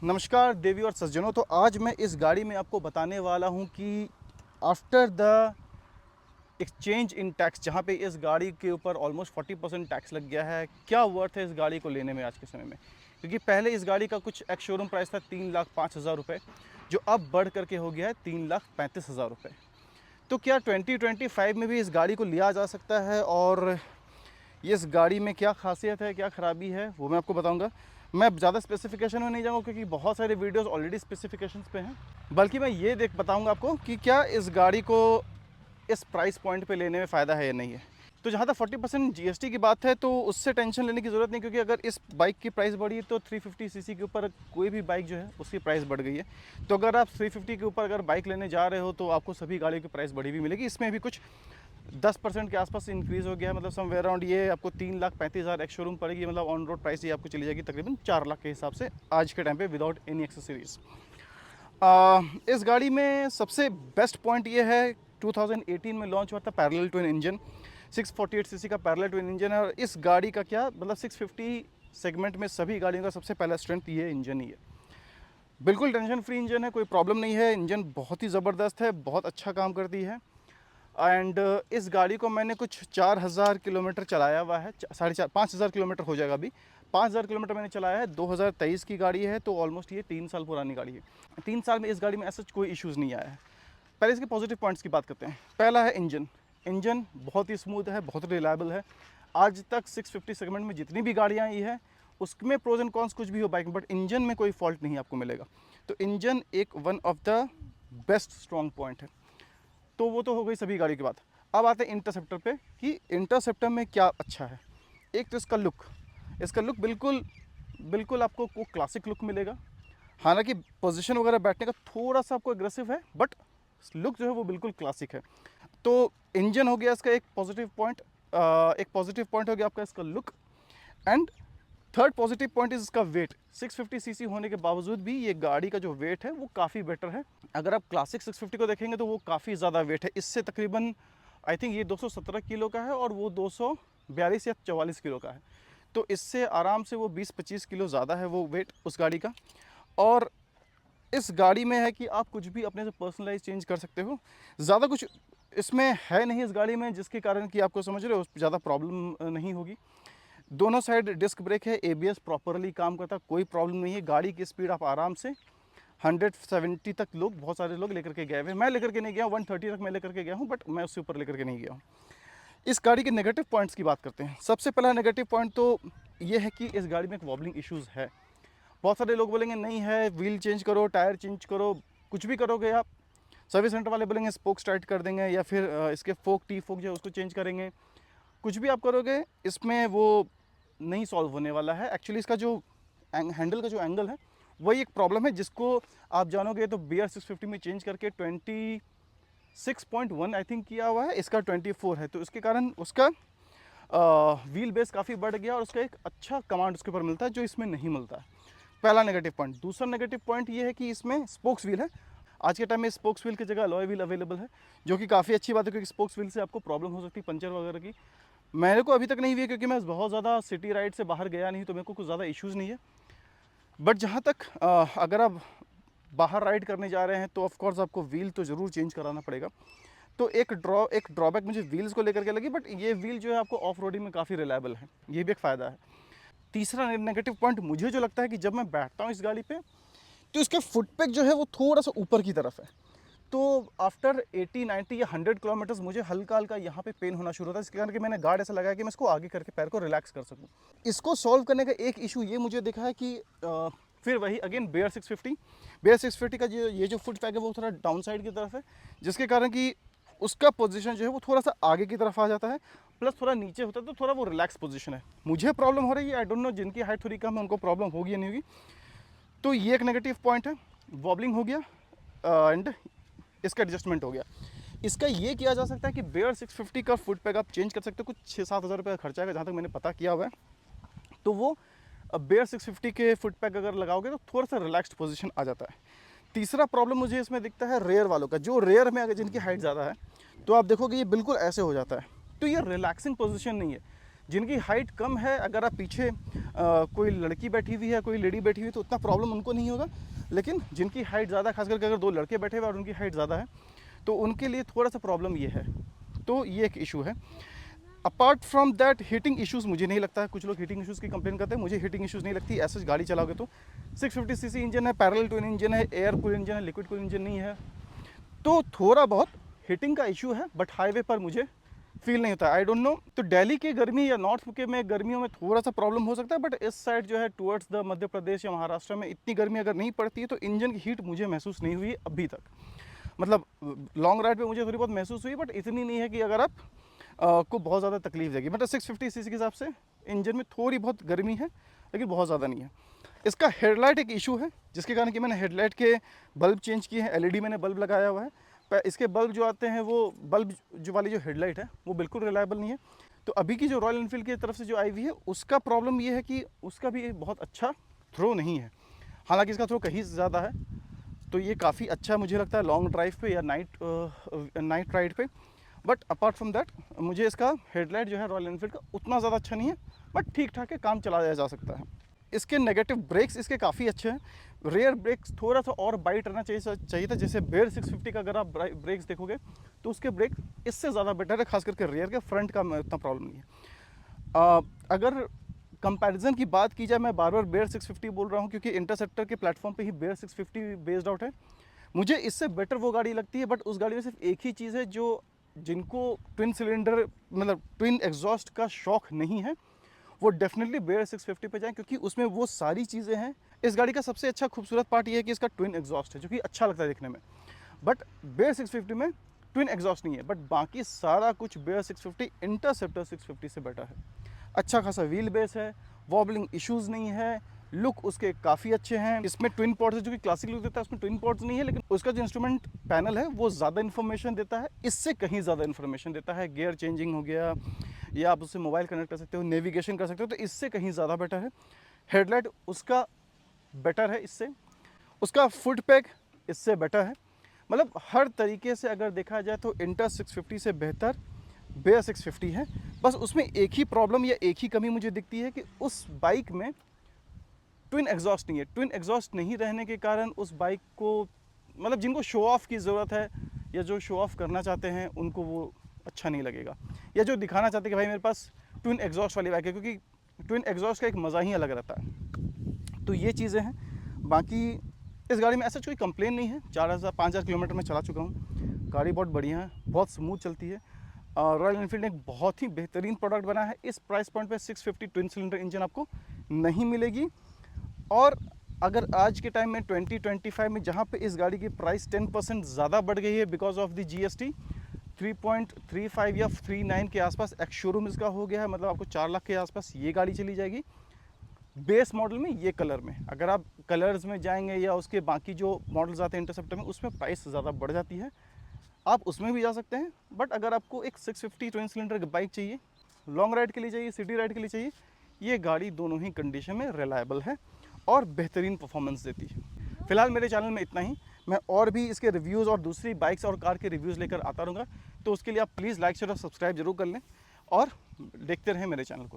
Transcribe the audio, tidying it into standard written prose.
नमस्कार देवी और सज्जनों। तो आज मैं इस गाड़ी में आपको बताने वाला हूं कि after the exchange in tax, जहां पे इस गाड़ी के ऊपर ऑलमोस्ट 40% टैक्स लग गया है, क्या वर्थ है इस गाड़ी को लेने में आज के समय में। क्योंकि पहले इस गाड़ी का कुछ एक्स शोरूम प्राइस था 3,05,000 रुपये, जो अब बढ़ करके हो गया है 3,35,000 रुपये। तो क्या 2025 में भी इस गाड़ी को लिया जा सकता है, और इस गाड़ी में क्या खासियत है, क्या ख़राबी है, वो मैं आपको बताऊंगा। मैं ज़्यादा स्पेसिफिकेशन में नहीं जाऊँगा क्योंकि बहुत सारे वीडियोस ऑलरेडी स्पेसिफिकेशंस पे हैं, बल्कि मैं ये बताऊंगा आपको कि क्या इस गाड़ी को इस प्राइस पॉइंट पे लेने में फ़ायदा है या नहीं है। तो जहाँ तक 40% जीएसटी की बात है, तो उससे टेंशन लेने की ज़रूरत नहीं, क्योंकि अगर इस बाइक की प्राइस बढ़ी है तो 350 सीसी के ऊपर कोई भी बाइक जो है उसकी प्राइस बढ़ गई है। तो अगर आप 350 के ऊपर अगर बाइक लेने जा रहे हो तो आपको सभी गाड़ियों की प्राइस बढ़ी हुई मिलेगी। इसमें भी कुछ 10% के आसपास इंक्रीज़ हो गया है, मतलब समवेयर अराउंड ये आपको 3,35,000 एक्स शोरूम पड़ेगी, मतलब ऑन रोड प्राइस ये आपको चली जाएगी तकरीबन 4 लाख के हिसाब से आज के टाइम पे विदाउट एनी एक्सेसरीज। इस गाड़ी में सबसे बेस्ट पॉइंट ये है, 2018 में लॉन्च हुआ था पैरेलल ट्विन इंजन, 648 सीसी का पैरेलल ट्विन इंजन है। और इस गाड़ी का क्या मतलब 650 सेगमेंट में सभी गाड़ियों का सबसे पहला स्ट्रेंथ ये इंजन ही है। बिल्कुल टेंशन फ्री इंजन है, कोई प्रॉब्लम नहीं है। इंजन बहुत ही ज़बरदस्त है, बहुत अच्छा काम करती है। एंड इस गाड़ी को मैंने कुछ 4,000 किलोमीटर चलाया हुआ है, 5,500 किलोमीटर हो जाएगा अभी। 5,000 किलोमीटर मैंने चलाया है। 2023 की गाड़ी है, तो ऑलमोस्ट ये 3 साल पुरानी गाड़ी है। 3 साल में इस गाड़ी में ऐसा कोई इश्यूज़ नहीं आया है। पहले इसके पॉजिटिव पॉइंट्स की बात करते हैं। पहला है इंजन। इंजन बहुत ही स्मूथ है, बहुत रिलायबल है। आज तक 650 सेगमेंट में जितनी भी गाड़ियाँ आई है उसमें प्रोज एंड कॉन्स कुछ भी हो बाइक, बट इंजन में कोई फॉल्ट नहीं आपको मिलेगा। तो इंजन एक one of the best strong point है। तो वो तो हो गई सभी गाड़ी की बात। अब आते हैं इंटरसेप्टर पे कि इंटरसेप्टर में क्या अच्छा है। एक तो इसका लुक, बिल्कुल बिल्कुल आपको को क्लासिक लुक मिलेगा। हालांकि पोजीशन वगैरह बैठने का थोड़ा सा आपको एग्रेसिव है, बट लुक जो है वो बिल्कुल क्लासिक है। तो इंजन हो गया इसका एक पॉजिटिव पॉइंट। हो गया आपका इसका look. And third positive point is इसका वेट। 650 सीसी होने के बावजूद भी ये गाड़ी का जो वेट है वो काफ़ी बेटर है। अगर आप क्लासिक 650 को देखेंगे तो वो काफ़ी ज़्यादा वेट है इससे, तकरीबन आई थिंक ये 217 किलो का है और वो 242 या 44 किलो का है। तो इससे आराम से वो 20-25 किलो ज़्यादा है वो वेट उस गाड़ी का। और इस गाड़ी में है कि आप कुछ भी अपने से पर्सनलाइज चेंज कर सकते हो। ज़्यादा कुछ इसमें है नहीं इस गाड़ी में, जिसके कारण कि आपको समझ रहे हो ज़्यादा प्रॉब्लम नहीं होगी। दोनों साइड डिस्क ब्रेक है, एबीएस प्रॉपरली काम करता है, कोई प्रॉब्लम नहीं है। गाड़ी की स्पीड आप आराम से 170 तक लोग, बहुत सारे लोग लेकर के गए हुए। मैं लेकर के नहीं गया हूँ, 130 तक मैं लेकर के गया हूँ, बट मैं उससे ऊपर लेकर के नहीं गया हूँ। इस गाड़ी के नेगेटिव पॉइंट्स की बात करते हैं। सबसे पहला नेगेटिव पॉइंट तो ये है कि इस गाड़ी में एक वॉबलिंग इश्यूज़ है। बहुत सारे लोग बोलेंगे नहीं है, व्हील चेंज करो, टायर चेंज करो, कुछ भी करोगे आप। सर्विस सेंटर वाले बोलेंगे स्पोक स्टार्ट कर देंगे, या फिर इसके फोक टी फोक जो है उसको चेंज करेंगे। कुछ भी आप करोगे इसमें वो नहीं सॉल्व होने वाला है। एक्चुअली इसका जो हैंडल का जो एंगल है वही एक प्रॉब्लम है, जिसको आप जानोगे तो BR 650 में चेंज करके 26.1 आई थिंक किया हुआ है, इसका 24 है। तो इसके कारण उसका व्हील बेस काफ़ी बढ़ गया और उसका एक अच्छा कमांड उसके ऊपर मिलता है जो इसमें नहीं मिलता है। पहला नेगेटिव पॉइंट। दूसरा नेगेटिव पॉइंट ये है कि इसमें स्पोक्स व्हील है। आज के टाइम में स्पोक्स व्हील की जगह अलॉय व्हील अवेलेबल है, जो कि काफ़ी अच्छी बात है, क्योंकि स्पोक्स व्हील से आपको प्रॉब्लम हो सकती है पंचर वगैरह की। मेरे को अभी तक नहीं हुई है, क्योंकि मैं बहुत ज़्यादा सिटी राइड से बाहर गया नहीं, तो मेरे को कुछ ज़्यादा इश्यूज़ नहीं है। बट जहाँ तक अगर आप बाहर राइड करने जा रहे हैं तो ऑफ कोर्स आपको व्हील तो ज़रूर चेंज कराना पड़ेगा। तो एक ड्रॉबैक मुझे व्हील्स को लेकर के लगी, बट ये व्हील जो है आपको ऑफ रोडिंग में काफ़ी रिलायबल है, ये भी एक फ़ायदा है। तीसरा नेगेटिव पॉइंट मुझे जो लगता है कि जब मैं बैठता हूँ इस गाड़ी पे तो इसके फुट पैक जो है वो थोड़ा सा ऊपर की तरफ है। तो आफ्टर 80-90 या 100 किलोमीटर्स मुझे हल्का हल्का यहाँ पे पेन होना शुरू होता है, इसके कारण कि मैंने गार्ड ऐसा लगाया कि मैं इसको आगे करके पैर को रिलैक्स कर सकूँ। इसको सॉल्व करने का एक इशू ये मुझे दिखा है कि फिर वही अगेन BR 650 का ये जो फुट पैक है वो थोड़ा डाउन साइड की तरफ है, जिसके कारण कि उसका पोजीशन जो है वो थोड़ा सा आगे की तरफ आ जाता है, प्लस थोड़ा नीचे होता है, तो थोड़ा वो रिलैक्स पोजीशन है। मुझे प्रॉब्लम हो रही है, आई डोंट नो जिनकी हाइट थोड़ी कम है उनको प्रॉब्लम होगी या नहीं होगी। तो ये एक नेगेटिव पॉइंट है। वॉबलिंग हो गया एंड इसका एडजस्टमेंट हो गया। इसका ये किया जा सकता है कि BR 650 का फुट पैक आप चेंज कर सकते हो, कुछ 6-7 हज़ार रुपये का खर्चा आएगा जहाँ तक मैंने पता किया हुआ है। तो वो BR 650 के फुट पैक अगर लगाओगे तो थोड़ा सा रिलैक्स्ड पोजीशन आ जाता है। तीसरा प्रॉब्लम मुझे इसमें दिखता है रेयर वालों का, जो रेयर में अगर जिनकी हाइट ज़्यादा है तो आप देखोगे ये बिल्कुल ऐसे हो जाता है। तो ये रिलैक्सिंग पोजीशन नहीं है। जिनकी हाइट कम है, अगर आप पीछे कोई लड़की बैठी हुई है, कोई लेडी बैठी हुई है, तो उतना प्रॉब्लम उनको नहीं होगा। लेकिन जिनकी हाइट ज़्यादा, खास करके अगर 2 लड़के बैठे हुए और उनकी हाइट ज़्यादा है, तो उनके लिए थोड़ा सा प्रॉब्लम ये है। तो ये एक इशू है। Apart from that heating issues मुझे नहीं लगता है, कुछ लोग हीटिंग इश्यूज़ की कंप्लेन करते हैं, मुझे हीटिंग इश्यूज़ नहीं लगती। ऐसे गाड़ी चलाओगे तो 650 सीसी इंजन है, पैरेलल ट्विन इंजन है, एयर कूल इंजन है, लिक्विड कूल इंजन नहीं है, तो थोड़ा बहुत हीटिंग का इशू है, बट हाईवे पर मुझे फील नहीं होता। आई डोंट नो, तो दिल्ली की गर्मी या नॉर्थ के में गर्मियों में थोड़ा सा प्रॉब्लम हो सकता है, बट इस साइड जो है टुवर्ड्स द मध्य प्रदेश या महाराष्ट्र में इतनी गर्मी अगर नहीं पड़ती है, तो इंजन की हीट मुझे महसूस नहीं हुई अभी तक। मतलब लॉन्ग राइड पे मुझे थोड़ी बहुत महसूस हुई, बट इतनी नहीं है कि अगर आप को बहुत ज़्यादा तकलीफ देगी। मतलब 650 सीसी के हिसाब से इंजन में थोड़ी बहुत गर्मी है, लेकिन बहुत ज़्यादा नहीं है। इसका हेडलाइट एक इशू है, जिसके कारण कि मैंने हेडलाइट के बल्ब चेंज किए हैं, एलईडी मैंने बल्ब लगाया हुआ है। इसके बल्ब जो आते हैं, वो बल्ब जो वाली जो हेडलाइट है वो बिल्कुल रिलायबल नहीं है। तो अभी की जो रॉयल एनफील्ड की तरफ से जो आई हुई है, उसका प्रॉब्लम ये है कि उसका भी एक बहुत अच्छा थ्रो नहीं है। हालांकि इसका थ्रो कहीं ज़्यादा है, तो ये काफ़ी अच्छा मुझे लगता है लॉन्ग ड्राइव पे या नाइट राइड पे। बट अपार्ट फ्रॉम दैट मुझे इसका हेडलाइट जो है रॉयल एनफील्ड का उतना ज़्यादा अच्छा नहीं है, बट ठीक ठाक है, काम चलाया जा सकता है। इसके नेगेटिव ब्रेक्स इसके काफ़ी अच्छे हैं। रेयर ब्रेक्स थोड़ा सा और बाइट रहना चाहिए था। जैसे बेयर 650 का अगर आप ब्रेक्स देखोगे तो उसके ब्रेक इससे ज़्यादा बेटर है, खास करके रेयर के। फ्रंट का उतना प्रॉब्लम नहीं है। अगर कंपैरिजन की बात की जाए, मैं बार बार बेयर 650 बोल रहा हूँ क्योंकि इंटरसेप्टर के प्लेटफॉर्म पे ही बेयर 650 बेस्ड आउट है। मुझे इससे बेटर वो गाड़ी लगती है, बट उस गाड़ी में सिर्फ एक ही चीज़ है, जो जिनको ट्विन सिलेंडर मतलब ट्विन एग्जॉस्ट का शौक नहीं है, वो डेफिनेटली बेयर 650 पे जाएं, क्योंकि उसमें वो सारी चीज़ें हैं। इस गाड़ी का सबसे अच्छा खूबसूरत पार्ट ये है कि इसका ट्विन एग्जॉस्ट है, जो कि अच्छा लगता है देखने में। बट बेयर 650 में ट्विन एग्जॉस्ट नहीं है, बट बाकी सारा कुछ बेयर 650 इंटरसेप्टर 650 से बेटर है। अच्छा खासा व्हील बेस है, वॉबलिंग इश्यूज़ नहीं है, लुक उसके काफ़ी अच्छे हैं। इसमें ट्विन पॉड्स है, जो कि क्लासिक लुक देता है, उसमें ट्विन पॉड्स नहीं है, लेकिन उसका जो इंस्ट्रूमेंट पैनल है वो ज़्यादा इन्फॉर्मेशन देता है, इससे कहीं ज़्यादा इन्फॉर्मेशन देता है। गियर चेंजिंग हो गया, या आप उससे मोबाइल कनेक्ट कर सकते हो, नेविगेशन कर सकते हो, तो इससे कहीं ज़्यादा बेटर है। हेडलाइट उसका बेटर है इससे, उसका फुट पैक इससे बेटर है। मतलब हर तरीके से अगर देखा जाए तो इंटर 650 से बेहतर बेयर 650 है। बस उसमें एक ही प्रॉब्लम या एक ही कमी मुझे दिखती है कि उस बाइक में ट्विन एग्जॉस्ट नहीं है। ट्विन एग्जॉस्ट नहीं रहने के कारण उस बाइक को, मतलब जिनको शो ऑफ की ज़रूरत है या जो शो ऑफ करना चाहते हैं, उनको वो अच्छा नहीं लगेगा, या जो दिखाना चाहते हैं कि भाई मेरे पास ट्विन एग्जॉस्ट वाली बाइक है, क्योंकि ट्विन एग्जॉस्ट का एक मज़ा ही अलग रहता है। तो ये चीज़ें हैं। बाकी इस गाड़ी में ऐसा कोई कंप्लेन नहीं है। 4,000-5,000 किलोमीटर में चला चुका हूँ, गाड़ी बहुत बढ़िया है, बहुत स्मूथ चलती है। रॉयल एनफील्ड ने एक बहुत ही बेहतरीन प्रोडक्ट बनाया है। इस प्राइस पॉइंट पे 650 ट्विन सिलेंडर इंजन आपको नहीं मिलेगी। और अगर आज के टाइम में 2025 में, जहाँ पे इस गाड़ी की प्राइस 10% ज़्यादा बढ़ गई है बिकॉज ऑफ द जीएसटी, 3.35 या 39 के आसपास एक्स शोरूम इसका हो गया है। मतलब आपको 4 लाख के आसपास ये गाड़ी चली जाएगी बेस मॉडल में, ये कलर में। अगर आप कलर्स में जाएंगे या उसके बाकी जो मॉडल्स आते हैं इंटरसेप्टर में, उसमें प्राइस ज़्यादा बढ़ जाती है, आप उसमें भी जा सकते हैं। बट अगर आपको एक 650 ट्विन सिलेंडर की बाइक चाहिए, लॉन्ग राइड के लिए चाहिए, सिटी राइड के लिए चाहिए, ये गाड़ी दोनों ही कंडीशन में रिलायबल है और बेहतरीन परफॉर्मेंस देती है। फिलहाल मेरे चैनल में इतना ही। मैं और भी इसके रिव्यूज़ और दूसरी बाइक्स और कार के रिव्यूज़ लेकर आता रहूँगा, तो उसके लिए आप प्लीज़ लाइक शेयर और सब्सक्राइब जरूर कर लें और देखते रहें मेरे चैनल को।